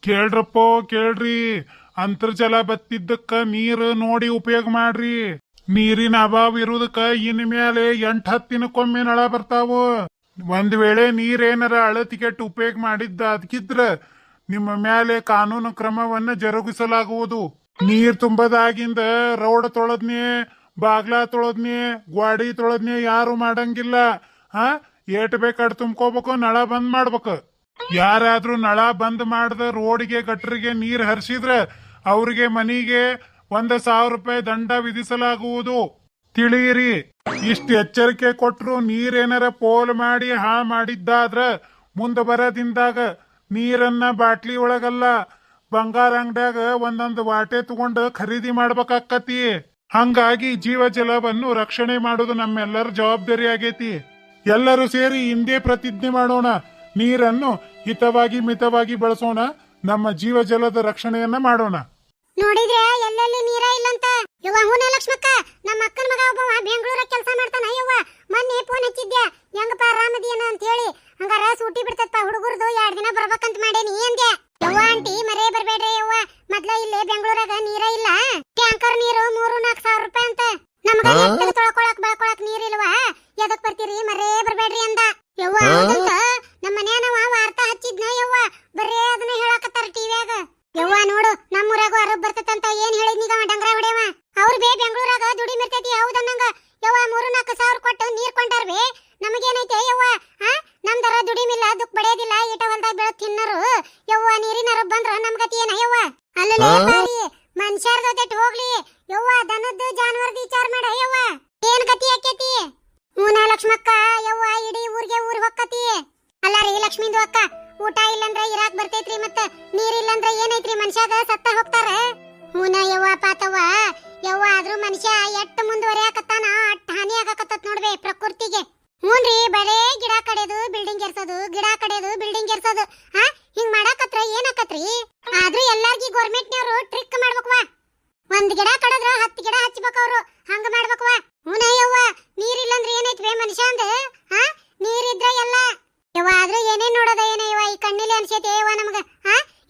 ಕೇಳ್ರಪ್ಪೋ ಕೇಳ್ರಿ. ಅಂತರ್ಜಲ ಬತ್ತಿದ್ದಕ್ಕ ನೀರು ನೋಡಿ ಉಪಯೋಗ ಮಾಡ್ರಿ. ನೀರಿನ ಅಭಾವ ಇರುದಕ್ಕ ಇನ್ಮೇಲೆ 8-10 ದಿನಕ್ಕೊಮ್ಮೆ ನಳ ಬರ್ತಾವು. ಒಂದ್ ವೇಳೆ ನೀರೇನಾರ ಅಳತಿಗೆಟ್ಟು ಉಪಯೋಗ ಮಾಡಿದ್ದ ಅದಕ್ಕಿದ್ರ ನಿಮ್ಮ ಮೇಲೆ ಕಾನೂನು ಕ್ರಮವನ್ನ ಜರುಗಿಸಲಾಗುವುದು. ನೀರ್ ತುಂಬದಾಗಿಂದ ರೋಡ್ ತೊಳದ್ನೆ, ಬಾಗ್ಲಾ ತೊಳದ್ನೆ, ಗ್ವಾಡಿ ತೊಳದ್ನೆ ಯಾರು ಮಾಡಂಗಿಲ್ಲ. ಏಟ್ ಬೇಕಾಡ್ ತುಂಬ್ಕೋಬೇಕು, ನಳ ಬಂದ್ ಮಾಡ್ಬೇಕು. ಯಾರಾದ್ರೂ ನಳ ಬಂದ್ ಮಾಡ್ದ ರೋಡ್ಗೆ ಗಟ್ರಿಗೆ ನೀರ್ ಹರಿಸಿದ್ರ ಅವ್ರಿಗೆ ಮನಿಗೆ 1,000 ರೂಪಾಯಿ ದಂಡ ವಿಧಿಸಲಾಗುವುದು. ತಿಳಿಯಿರಿ. ಇಷ್ಟು ಎಚ್ಚರಿಕೆ ಕೊಟ್ರು ನೀರೇನಾರ ಪೋಲ್ ಮಾಡಿ ಹಾಳು ಮಾಡಿದ್ದಾದ್ರ ಮುಂದೆ ಬರದಿಂದಾಗ ನೀರನ್ನ ಬಾಟ್ಲಿ ಒಳಗಲ್ಲ, ಬಂಗಾರ ಅಂಗಡ್ಯಾಗ ಒಂದೊಂದು ವಾಟೆ ತಗೊಂಡು ಖರೀದಿ ಮಾಡ್ಬೇಕಾಕತಿ. ಹಂಗಾಗಿ ಜೀವ ಜಲವನ್ನು ರಕ್ಷಣೆ ಮಾಡೋದು ನಮ್ಮೆಲ್ಲರ ಜವಾಬ್ದಾರಿ ಆಗೇತಿ. ಎಲ್ಲರೂ ಸೇರಿ ಹಿಂದೆ ಪ್ರತಿಜ್ಞೆ ಮಾಡೋಣ, ನೀರನ್ನು ಹಿತವಾಗಿ ಮಿತವಾಗಿ ಬಳಸೋಣ, ನಮ್ಮ ಜೀವ ಜಲದ ರಕ್ಷಣೆಯನ್ನ ಮಾಡೋಣ. ನೋಡಿದ್ರೆ ಎಲ್ಲೆಲ್ಲಿ ನೀರ ಇಲ್ಲಂತ. ಯವ್ವ ಹೂನ ಲಕ್ಷ್ಮಕ್ಕ, ನಮ್ಮ ಅಕ್ಕನ ಮಗ ಒಬ್ಬವ ಬೆಂಗಳೂರಾಗ ಕೆಲಸ ಮಾಡ್ತಾನ. ಯವ್ವ ಮೊನ್ನೆ ಫೋನ್ ಹಚ್ಚಿದ್ದೆ, ಹೆಂಗಪ್ಪ ಆರಾಮದಿಯನ ಅಂತ ಹೇಳಿ. ಹಂಗಾರ ಸೂಟಿ ಬಿಡ್ತಪ್ಪ ಹುಡುಗರ್ದು, 2 ದಿನ ಬರ್ಬೇಕಂತ ಮಾಡೇನಿ ಅಂದೆ. ಯವ್ವ ಆಂಟಿ ಮರೇ ಬರ್ಬೇಡ್ರಿ ಯವ್ವ, ಮೊದ್ಲ ಇಲ್ಲೇ ಬೆಂಗಳೂರಾಗ ನೀರ ಇಲ್ಲ, ಟ್ಯಾಂಕರ್ ನೀರು 3-4 ಸಾವಿರ ರೂಪಾಯಿ ಅಂತ. ನಮಗ ತೊಳ್ಕೊಳಕ್ ಬೆಳ್ಕೊಳಕ್ ನೀರಿಲ್ವಾ, ಎದಕ್ ಬರ್ತೀರಿ ಮರೇ ಬರ್ಬೇಡ್ರಿ ಅಂದ. ಯವ್ವ ಹೌದಂತ ನಮ್ಮ ಮನ್ಯಾನವ ವಾರ್ತಾ ಹಚ್ಚಿದ್ನ ಯವ್ವ, ಬರೇ ಅದನ್ನ ಹೇಳಾಕತ್ತಾರ ಟಿವಿಯಾಗ. ಯವ್ವ ನೋಡು, ನಮ್ಮೂರಾಗ ಅರಬ್ ಬರ್ತದಂತ ಏನ್ ಹೇಳಿದ್ನೀಗ ಡಂಗ್ರ ಹೊಡೆಯವ. ಅವ್ರ ಬೆಂಗಳೂರಾಗ ದುಡಿ ಮಿರ್ತೈತಿ ಹೌದನ್ನಂಗ. ಯವ್ವ 3-4 ಸಾವಿರ ಕೊಟ್ಟು ನೀರ್ ಕೊಂಡಾರ್ಬೇ, ನಮಗೇನೈತೆ ಯವ್ವ? ನಮ್ದರ ದುಡಿಮಿಲ್ಲ, ದುಕ್ ಬಡಿಯೋದಿಲ್ಲ, ಈಟ ಹೊಲ್ದಾಗ ಬೆಳದ್ ತಿನ್ನರು. ಯವ್ವ ನೀರಿನ ಅರಬ್ ಬಂದ್ರ ನಮ್ಗತಿ ಏನ ಯವ್ವ? ಅಲ್ಲೇ ಬಾರಿ ಮನುಷ್ಯರ ಜೊತೆ ಹೋಗ್ಲಿ ಯವ್ವ, ದನದ್ದು ಜಾನುವಾರ್ದು ವಿಚಾರ ಮಾಡ ಯವ್ವ, ಏನ್ ಗತಿ ಆಕೇತಿ? ಮೂನ ಲಕ್ಷ್ಮಕ್ಕ ಯವ್ವ, ಇಡೀ ಊರಿಗೆ ಊರ್ ಹೊಕ್ಕತಿ. ಅಲ್ಲ ರೀ ಲಕ್ಷ್ಮಿಂದು ಅಕ್ಕ, ಊಟ ಇಲ್ಲಂದ್ರ ಇರಾಕ್ ಬರ್ತೈತ್ರಿ, ಮತ್ತ ನೀರಿಲ್ಲಂದ್ರ ಏನೈತ್ರಿ, ಮನುಷ್ಯಾಗ ಸತ್ತ ಹೋಗ್ತಾರ. ಹೂನ ಯವ್ವ ಪಾತವ್ವ ಯವ್ವ, ಆದ್ರೂ ಮನುಷ್ಯ ಎಷ್ಟ್ ಮುಂದುವರಿಯಾಕತ್ತಾನ ಅಷ್ಟ್ ಹಾನಿ ಆಗಾಕತ್ತ ನೋಡ್ಬೇ ಪ್ರಕೃತಿಗೆ. ಹೂನ್ರಿ, ಬರೇ ಗಿಡ ಕಡೆದು ಬಿಲ್ಡಿಂಗ್ ಎರ್ಸೋದು, ಗಿಡ ಕಡೆದು ಬಿಲ್ಡಿಂಗ್ ಎರ್ಸೋದು. ಹಿಂಗ್ ಮಾಡಾಕತ್ರ ಏನಾಕತ್ರಿ? ಆದ್ರೂ ಎಲ್ಲಾರ್ಗಿ ಗೌರ್ಮೆಂಟ್ನವ್ರು ಟ್ರಿಕ್ ಮಾಡ್ಬೇಕವಾ, 1 ಗಿಡ ಕಡದ್ರ 10 ಗಿಡ ಹಚ್ಬೇಕು ಅವ್ರು, ಹಂಗ ಮಾಡ್ಬೇಕವಾ. ಹೂನ ಯವ್ವ, ನೀರಿಲ್ಲಂದ್ರ ಏನೈತ್ವೇ ಮನುಷ್ಯ ಅಂದ? ನೀರಿದ್ರ ಎಲ್ಲ ಯವ್ವ, ಆದ್ರೂ ಏನೇನ್ ನೋಡೋದ ಏನ ಯವ್ವ, ಈ ಕಣ್ಣಿಲೆ ಅನ್ಸೈತೆ ಯವ್ವ ನಮಗ.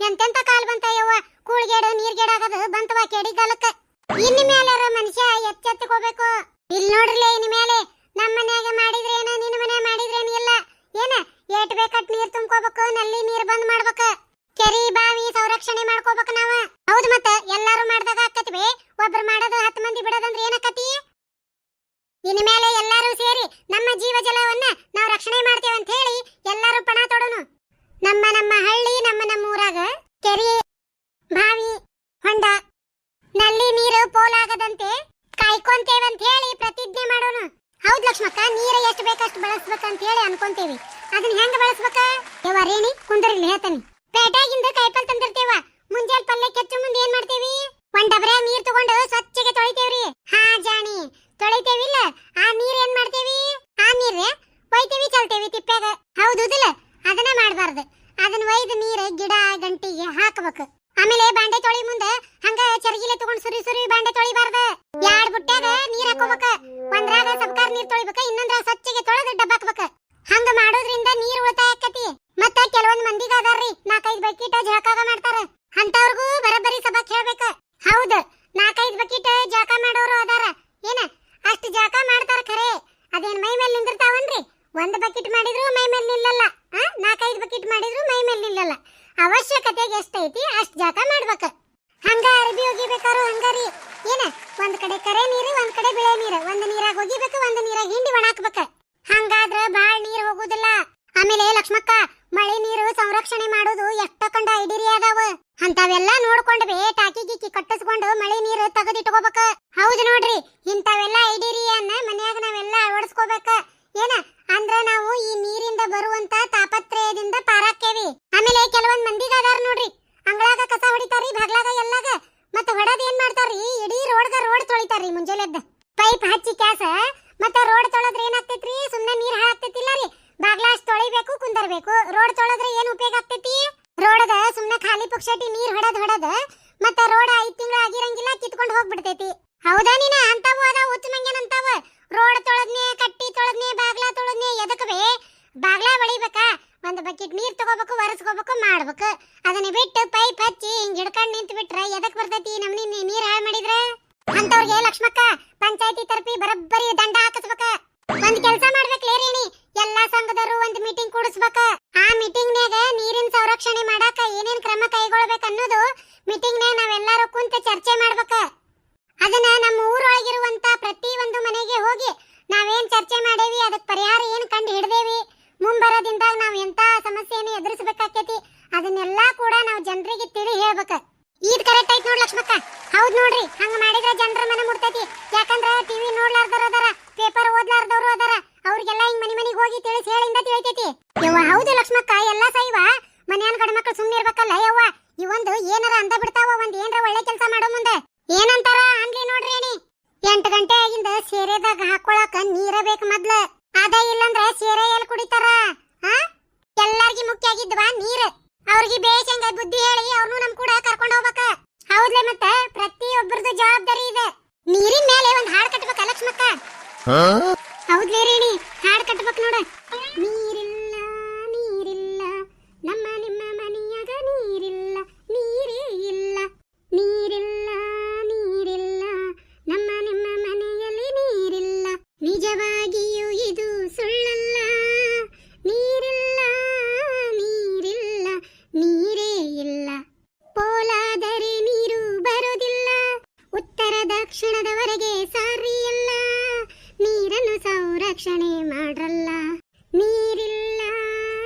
ಎಂತೆಂತ ಕಾಲ್ ಬಂತ ಯವ್ವ, ಕೂಳ್ಗೇಡು ನೀರ್ಗೇಡ ಆಗದು ಬಂತವ ಕೆಡಿಗಾಲಕ್ಕ. ಇನ್ ಮೇಲಾರ ಮನುಷ್ಯ ಎಚ್ಚೆತ್ತಕೋಬೇಕು. ಇಲ್ ನೋಡ್ರಲೇ, ಇನ್ ಮೇಲೆ ನಮ್ಮ ಮನ್ಯಾಗ ಮಾಡಿದ್ರೇನ, ನಿನ್ನ ಮನೆ ಮಾಡಿದ್ರೇನ ಇಲ್ಲ ಏನ, ಏಟ್ ಬೇಕಟ್ ನೀರ್ ತುಂಬ್ಕೋಬೇಕು, ನಲ್ಲಿ ನೀರ್ ಬಂದ್ ಮಾಡ್ಬೇಕ, ಕೆರಿ ಬಾವಿ ಸಂರಕ್ಷಣೆ ಮಾಡ್ಕೋಬೇಕು ನಾವ. ಹೌದು, ಮತ್ತ ಎಲ್ಲಾರು ಮಾಡ್ದಾಗ ಆಕತ್ವಿ, ಒಬ್ರು ಮಾಡೋದು 10 ಮಂದಿ ಬಿಡೋದಂದ್ರ ಏನಕತಿ? ಇನ್ ಮೇಲೆ ಎಲ್ಲಾರು ಸೇರಿ ನಮ್ಮ ಜೀವ ಜಲವನ್ನ ನಾವು ರಕ್ಷಣೆ ಮಾಡ್ತೇವೆ ಅಂತ ಹೇಳಿ ಎಲ್ಲಾರು ಪಣ ತೊಡೋನು. ನಮ್ಮ ಹಳ್ಳಿ, ನಮ್ಮ ಊರಾಗ ಕೆರಿ, ಬಾವಿ, ಹೊಂಡ, ನಲ್ಲಿ ನೀರು ಪೋಲಾಗದಂತೆ ಕಾಯ್ಕೊಂತೇವೆ ಅಂತ ಹೇಳಿ ಪ್ರತಿಜ್ಞೆ ಮಾಡೋನು. ಹೌದ್ ಲಕ್ಷ್ಮಕ್ಕ, ನೀರ ಎಷ್ಟು ಬೇಕಷ್ಟು ಬಳಸ್ಬೇಕಂತ ಹೇಳಿ ಅನ್ಕೊಂತೇವಿ. ಅದನ್ನ ಹೆಂಗ ಬಳಸ್ಬೇಕ ಯವ್ವ? ರೇಣಿ ಕುಂದರಿಲ್ಲ ಹೇಳ್ತಾನಿ. ಪೇಟೆಗಿಂದ ಕಾಯಿಪಲ್ ತಂದಿರ್ತೇವ, ಮುಂಜಾನೆ ಪಲ್ಯ ಕೆಚ್ಚು ಮುಂದೆ ಏನ್ ಮಾಡ್ತೇವಿ? 1 ಡಬ್ರೆ ನೀರ್ ತಗೊಂಡು ಸ್ವಚ್ಛಗೆ ತೊಳಿತೇವ್ರಿ. ಜಾಣಿ ತೊಳಿತೇವಿಲ್ಲ, ಆ ನೀರ್ ಏನ್ ಮಾಡ್ತೇವಿ? ಆ ನೀರ್ ಒಯ್ತೇವಿ, ಚಲ್ತೇವಿ ತಿಪ್ಪ್ಯಾಗ. ಹೌದುದಿಲ್ಲ? ಅದನ್ನ ಮಾಡ್ಬಾರ್ದು. ಅದನ್ನ ಒಯ್ದು ನೀರ್ ಗಿಡ ಗಂಟಿಗೆ ಹಾಕಬೇಕು. ಆಮೇಲೆ ಬಾಂಡೆ ತೊಳಿ ಮುಂದ ಹಂಗ ಚರಗಿಲೆ ತಗೊಂಡ್ ಸುರಿ ಬಾಂಡೆ ತೊಳಿಬಾರ್ದು. 2 ಬುಟ್ಟ್ಯಾಗ ನೀರ್ ಹಾಕೋಬೇಕ. ಒಂದ್ರಾಗ ಸಬ್ಕಾರ್ ನೀರ್ ತೊಳಿಬೇಕ, ಇನ್ನೊಂದ್ರಾಗ ಸ್ವಚ್ಛಗೆ ತೊಳೆದು ಡಬ್ಬಾಕ್ಬೇಕ. ಹಂಗ ಮಾಡೋದ್ರಿಂದ ನೀರ್ ಉಳಿತಾಯ ಆಕತಿ. ಮತ್ತ ಕೆಲವೊಂದ್ ಮಂದಿಗ ಅದಾರ್ರಿ 4-5 ಬಕೆಟ್ ಜಳಕಾಗ ಮಾಡ್ತಾರ, ಅಂತವ್ರಿಗೂ ಬರಬರಿ ಸಬಕ್ ಹೇಳ್ಬೇಕ. ಹೌದ್, 4-5 ಬಕೆಟ್ ಜಳಕ ಮಾಡೋರು ಅದಾರ, ಏನ ಅಷ್ಟ್ ಜಳಕ ಮಾಡ್ತಾರ ಖರೆ, ಅದೇನ್ ಮೈ ಮೇಲೆ ನಿಂದಿರ್ತಾವನ್ರಿ? 1 ಬಕೆಟ್ ಮಾಡಿದ್ರು ಮೈ ಮೇಲೆ ನಿಲ್ಲಲ್ಲ, 4-5 ಬಕೆಟ್ ಮಾಡಿದ್ರು ಮೈ ಮೇಲೆ ನಿಲ್ಲಲ್ಲ. ಅವಶ್ಯಕತೆಗೆ ಎಷ್ಟೈತಿ ಅಷ್ಟ್ ಜಳಕ ಮಾಡ್ಬೇಕ. ಹಂಗ ಅರಬಿ ಒಗಿಬೇಕಾರು ಹಂಗಾರಿ, ಏನ ಒಂದ್ ಕಡೆ ಕರೆ ನೀರು, ಒಂದ್ ಕಡೆ ಬಿಳೆ ನೀರು, ಒಂದ್ ನೀರಾಗ ಒಗಿಬೇಕು, ಒಂದ್ ನೀರಾಗ ಹಿಂಡಿ ಒಣಾಕ್ಬೇಕ. ಹಂಗಾದ್ರ ಬಾಳ್ ನೀರ್ ಹೋಗುದಿಲ್ಲ. ಆಮೇಲೆ ಲಕ್ಷ್ಮಕ್ಕ, ಮಳೆ ನೀರು ಸಂರಕ್ಷಣೆ ಮಾಡೋದು ಎಷ್ಟ ಕಂಡ ಐಡಿರಿ ಅದಾವ, ಅಂತವೆಲ್ಲ ನೋಡ್ಕೊಂಡ್ಬೇ ಟಾಕಿ ಗೀಕಿ ಕಟ್ಟಿಸ್ಕೊಂಡು ಮಳೆ ನೀರು ತೆಗೆದಿಟ್ಕೋಬೇಕ. ಹೌದು ನೋಡ್ರಿ, ಇಂಥವೆಲ್ಲ ಐಡಿರಿಯನ್ನ ಮನ್ಯಾಗ ನಾವೆಲ್ಲ ಅಳವಡಿಸ್ಕೋಬೇಕ. ಏನ ಅಂದ್ರ ನಾವು ಈ ನೀರಿಂದ ಬರುವಂತ ತಾಪತ್ರಯದಿಂದ ಪಾರಾಕ್ಕೇವಿ. ಆಮೇಲೆ ಕೆಲವೊಂದ್ ಮಂದಿಗ ಅದಾರ ನೋಡ್ರಿ, ಅಂಗಳಾಗ ಕಸ ಹೊಡಿತಾರಿ, ಬಾಗ್ಲಾಗ ಎಲ್ಲಾಗ, ಮತ್ತ ಹೊಡದ್ ಏನ್ ಮಾಡ್ತಾರಿ? ಇಡೀ ರೋಡ್ ತೊಳಿತಾರಿ ಮುಂಜಾನೆದ್ದ ಪೈಪ್ ಹಚ್ಚಿ ಕ್ಯಾಸ. ಮತ್ತ ರೋಡ್ ತೊಳದ್ರ ಏನಾಗ್ತೈತ್ರಿ? ಸುಮ್ನೆ ನೀರ್ ಹಾಳಾಗ್ತೈತಿಲ್ಲ ರೀ, ಬಾಗ್ಲಾ ಅಷ್ಟ್ ತೊಳಿಬೇಕು, ಕುಂದರ್ಬೇಕು. ರೋಡ್ ತೊಳದ್ರ ಏನ್ ಉಪಯೋಗ ಆಗ್ತೈತಿ? ರೋಡ್ಗ ಸುಮ್ನೆ ಖಾಲಿ ಪುಕ್ಷಟಿ ನೀರ್ ಹೊಡದ್ ಮತ್ತ ರೋಡ್ 5 ತಿಂಗಳು ಆಗಿರಂಗಿಲ್ಲ, ಕಿತ್ಕೊಂಡ್ ಹೋಗ್ಬಿಡ್ತೈತಿ. ಹೌದಾ ನೀನ? ಅಂತಾವು ಅದ ಹುಚ್ಚ ಮಂಗ್ಯನಂತಾವ. ರೋಡ್ ತೊಳದ್ನೆ, ಕಟ್ಟಿ ತೊಳದ್ನೆ, ಬಾಗ್ಲಾ ತೊಳದ್ನೆ, ಎದಕ್ವೇ? ಬಾಗ್ಲಾ ಬಳಿಬೇಕಾ? ಒಂದ್ ಬಕೆಟ್ ನೀರ್ ತಗೋಬೇಕು ಒರೆಸ್ಕೋಬೇಕು ಮಾಡ್ಬೇಕು ಅದನ್ನ ಬಿಟ್ಟು ಪೈಪ್ ಹಚ್ಚಿ ಹಿಂಗ್ ಹಿಡ್ಕೊಂಡ್ ನಿಂತು ಬಿಟ್ರೆ ಎದಕ್ ಬರ್ತೈತಿ ನಮ್ನಿ ನೀರ್ ಹಾಳ್ ಮಾಡಿದ್ರ ಅಂತವ್ರಿಗೆ ಲಕ್ಷ್ಮಕ್ಕ ಪಂಚಾಯತಿ ತರಪಿ ಬರಬ್ಬರಿ ದಂಡ ಹಾಕಿಸ್ಬೇಕ ಒಂದ್ ಕೆಲಸ ಮಾಡ್ಬೇಕ್ಲೇ ರೇಣಿ ಎಲ್ಲಾ ಸಂಘದವರು ಒಂದ್ ಮೀಟಿಂಗ್ ಕೂಡಿಸ್ಬೇಕ ಆ ಮೀಟಿಂಗ್ ನಾಗ ನೀರಿನ ಸಂರಕ್ಷಣೆ ಮಾಡಾಕ ಏನೇನ್ ಕ್ರಮ ಕೈಗೊಳ್ಬೇಕು ಅನ್ನೋದು ಮೀಟಿಂಗ್ ನಾಗ ನಾವೆಲ್ಲರೂ ಕುಂತ ಚರ್ಚೆ ಮಾಡ್ಬೇಕ ಅದನ್ನ ನಮ್ಮ ಊರೊಳಗಿರುವಂತ ಪ್ರತಿ ಒಂದು ಮನೆಗೆ ಹೋಗಿ ನಾವೇನ್ ಚರ್ಚೆ ಮಾಡೇವಿ ಅದಕ್ಕೆ ಪರಿಹಾರ ಏನ್ ಕಂಡು ಹಿಡ್ದೇವಿ ಮುಂಬರೋದಿಂದಾಗ ನಾವ್ ಎಂತ ಸಮಸ್ಯೆಯನ್ನು ಎದುರಿಸಬೇಕಾಕೇತಿ ಅದನ್ನೆಲ್ಲಾ ಕೂಡ ನಾವು ಜನರಿಗೆ ತಿಳಿ ಹೇಳ್ಬೇಕ ಈದ್ ಕರೆಕ್ಟ್ ಐತ್ ನೋಡ್ ಲಕ್ಷ್ಮಕ್ಕ ಹೌದ್ ನೋಡ್ರಿ ಹಂಗ ಮಾಡಿದ್ರೆ ಜನರ ಮನ ಮುಟ್ತೈತಿ ಯಾಕಂದ್ರ ಟಿವಿ ನೋಡ್ಲಾರ್ದವ್ರು ಅದಾರ ಪೇಪರ್ ಓದ್ಲಾರ್ದವ್ರು ಅದಾರ ಅವ್ರಿಗೆಲ್ಲ ಹಿಂಗ್ ಮನಿಗೆ ಹೋಗಿ ತಿಳಿಸಿ ಹೇಳಿಂದ ತಿಳಿತೈತಿ ಯವ್ವ ಹೌದು ಲಕ್ಷ್ಮಕ್ಕ ಎಲ್ಲಾ ಸೈವ ಮನ್ಯಾನ್ ಗಂಡ ಮಕ್ಳು ಸುಮ್ಮನೆ ಇರ್ಬೇಕಲ್ಲ ಯವ್ವ ಇವೊಂದು ಏನಾರ ಅಂದ ಬಿಡ್ತಾವ ಒಂದ್ ಏನ್ರ ಒಳ್ಳೆ ಕೆಲಸ ಮಾಡೋ ಮುಂದೆ ಏನಂತಾರ ಅನ್ಲಿ ನೋಡ್ರಿ ಅಣಿ 8 ಗಂಟೆ ಆಗಿಂದ ಸೇರೆದಾಗ ಹಾಕೊಳಕ ನೀರ ಬೇಕು ಮೊದ್ಲ ಅದ ಇಲ್ಲಂದ್ರ ಸೇರೆ ಎಲ್ಲಿ ಕುಡಿತಾರ ಎಲ್ಲಾರ್ಗಿ ಮುಖ್ಯ ಆಗಿದ್ವಾ ನೀರ್ ಅವ್ರಿಗೆ ಬೇಷಂಗ ಬುದ್ಧಿ ಹೇಳಿ ಅವ್ರನ್ನು ನಮ್ ಕೂಡ ಕರ್ಕೊಂಡ್ ಹೋಗ್ಬೇಕ ಹೌದ್ಲೆ ಮತ್ತ ಪ್ರತಿಯೊಬ್ಬರದು ಜವಾಬ್ದಾರಿ ಇದೆ ನೀರಿನ ಮೇಲೆ ಒಂದ್ ಹಾಡ್ ಕಟ್ಬೇಕ ಲಕ್ಷ್ಮಕ್ಕ ಹೌದ್ಲೇ ರೇಣಿ ಹಾಡ್ ಕಟ್ಬೇಕ ನೋಡ ನೀರಿಲ್ಲ ನೀರಿಲ್ಲ ನಮ್ಮ ನಿಮ್ಮ ಮನೆಯಾಗ ನೀರಿಲ್ಲ ನೀರೇ ಇಲ್ಲ ನೀರಿಲ್ಲ ನೀರಿಲ್ಲ ನಮ್ಮ ನಿಮ್ಮ ಮನೆಯಲ್ಲಿ ನೀರಿಲ್ಲ ನಿಜವಾಗಿಯೂ ಇದು ಸುಳ್ಳಲ್ಲ ನೀರಿಲ್ಲ ನೀರಿಲ್ಲ ನೀರೇ ಇಲ್ಲ ಪೋಲಾದರೆ ನೀರು ಬರುವುದಿಲ್ಲ ಉತ್ತರ ದಕ್ಷಿಣದವರೆಗೆ ಸಾರಿಯಲ್ಲ ನೀರನ್ನು ಸಂರಕ್ಷಣೆ ಮಾಡ್ರಲ್ಲ ನೀರಿಲ್ಲ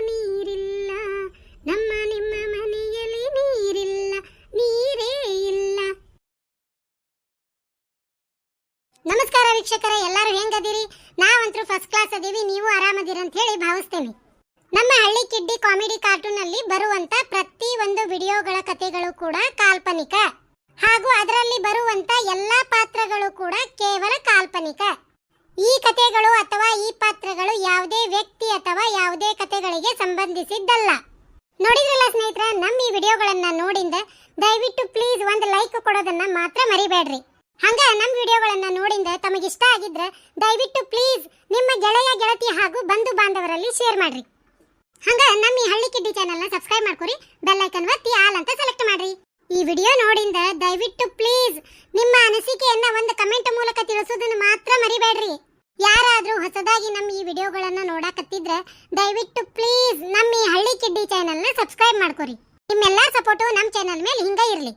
ನೀರಿಲ್ಲ ನಮ್ಮ ನಿಮ್ಮ ಮನೆಯಲ್ಲಿ ನೀರಿಲ್ಲ ನೀರೇ ಇಲ್ಲ ನಮಸ್ಕಾರ ವೀಕ್ಷಕರೇ ಎಲ್ಲರೂ ಹೆಂಗದಿರಿ ನಾವಂತೂ ಫಸ್ಟ್ ಕ್ಲಾಸ್ ಅದೀವಿ ನೀವು ಆರಾಮದಿರಿ ಅಂತ ಹೇಳಿ ಭಾವಿಸ್ತೇನೆ ನಮ್ಮ ಹಳ್ಳಿ ಕಿಡ್ಡಿ ಕಾಮಿಡಿ ಕಾರ್ಟೂನ್ ಅಲ್ಲಿ ಬರುವಂತ ಪ್ರತಿ ಒಂದು ವಿಡಿಯೋಗಳ ಕಥೆಗಳು ಕೂಡ ಕಾಲ್ಪನಿಕ ಹಾಗೂ ಅದರಲ್ಲಿ ಬರುವಂತ ಎಲ್ಲಾ ಪಾತ್ರಗಳು ಕೂಡ ಕೇವಲ ಕಾಲ್ಪನಿಕ ಈ ಕಥೆಗಳು ಅಥವಾ ಈ ಪಾತ್ರಗಳು ಯಾವುದೇ ವ್ಯಕ್ತಿ ಅಥವಾ ಯಾವುದೇ ಕಥೆಗಳಿಗೆ ಸಂಬಂಧಿಸಿದ್ದಲ್ಲ ನೋಡಿದ್ರಲ್ಲ ಸ್ನೇಹಿತರೆ ನಮ್ಮ ಈ ವಿಡಿಯೋಗಳನ್ನ ನೋಡಿಂದ ದಯವಿಟ್ಟು ಪ್ಲೀಸ್ ಒಂದು ಲೈಕ್ ಕೊಡೋದನ್ನ ಮಾತ್ರ ಮರಿಬೇಡ್ರಿ ಹಂಗ ನಮ್ಮ ವಿಡಿಯೋಗಳನ್ನ ನೋಡಿಂದ ತಮಗೆ ಇಷ್ಟ ಆಗಿದ್ರೆ ದಯವಿಟ್ಟು ಪ್ಲೀಸ್ ನಿಮ್ಮ ಗೆಳೆಯ ಗೆಳತಿ ಹಾಗೂ ಬಂಧು ಬಾಂಧವರಲ್ಲಿ ಶೇರ್ ಮಾಡ್ರಿ ಹಂಗ ನಮ್ಮ ಈ ಹಳ್ಳಿ ಕಿಡ್ಡಿ ಚಾನೆಲ್ನ ಸಬ್ಸ್ಕ್ರೈಬ್ ಮಾಡ್ಕೊರಿ ಬೆಲ್ ಐಕನ್ ಒತ್ತಿ ಆಲ್ ಅಂತ ಸೆಲೆಕ್ಟ್ ಮಾಡ್ರಿ ಈ ವಿಡಿಯೋ ನೋಡಿಂದ ದಯವಿಟ್ಟು ಪ್ಲೀಸ್ ನಿಮ್ಮ ಅನಿಸಿಕೆಯನ್ನ ಒಂದು ಕಮೆಂಟ್ ಮೂಲಕ ತಿಳಿಸೋದನ್ನ ಮಾತ್ರ ಮರಿಬೇಡ್ರಿ ಯಾರಾದ್ರೂ ಹೊಸದಾಗಿ ನಮ್ಮ ಈ ವಿಡಿಯೋಗಳನ್ನ ನೋಡಕತ್ತಿದ್ರೆ ದಯವಿಟ್ಟು ಪ್ಲೀಸ್ ನಮ್ಮ ಈ ಹಳ್ಳಿ ಕಿಡ್ಡಿ ಚಾನೆಲ್ನ ಸಬ್ಸ್ಕ್ರೈಬ್ ಮಾಡ್ಕೊರಿ ನಿಮ್ಮೆಲ್ಲರ ಸಪೋರ್ಟು ನಮ್ಮ ಚಾನೆಲ್ ಮೇಲೆ ಹಿಂಗ ಇರ್ಲಿ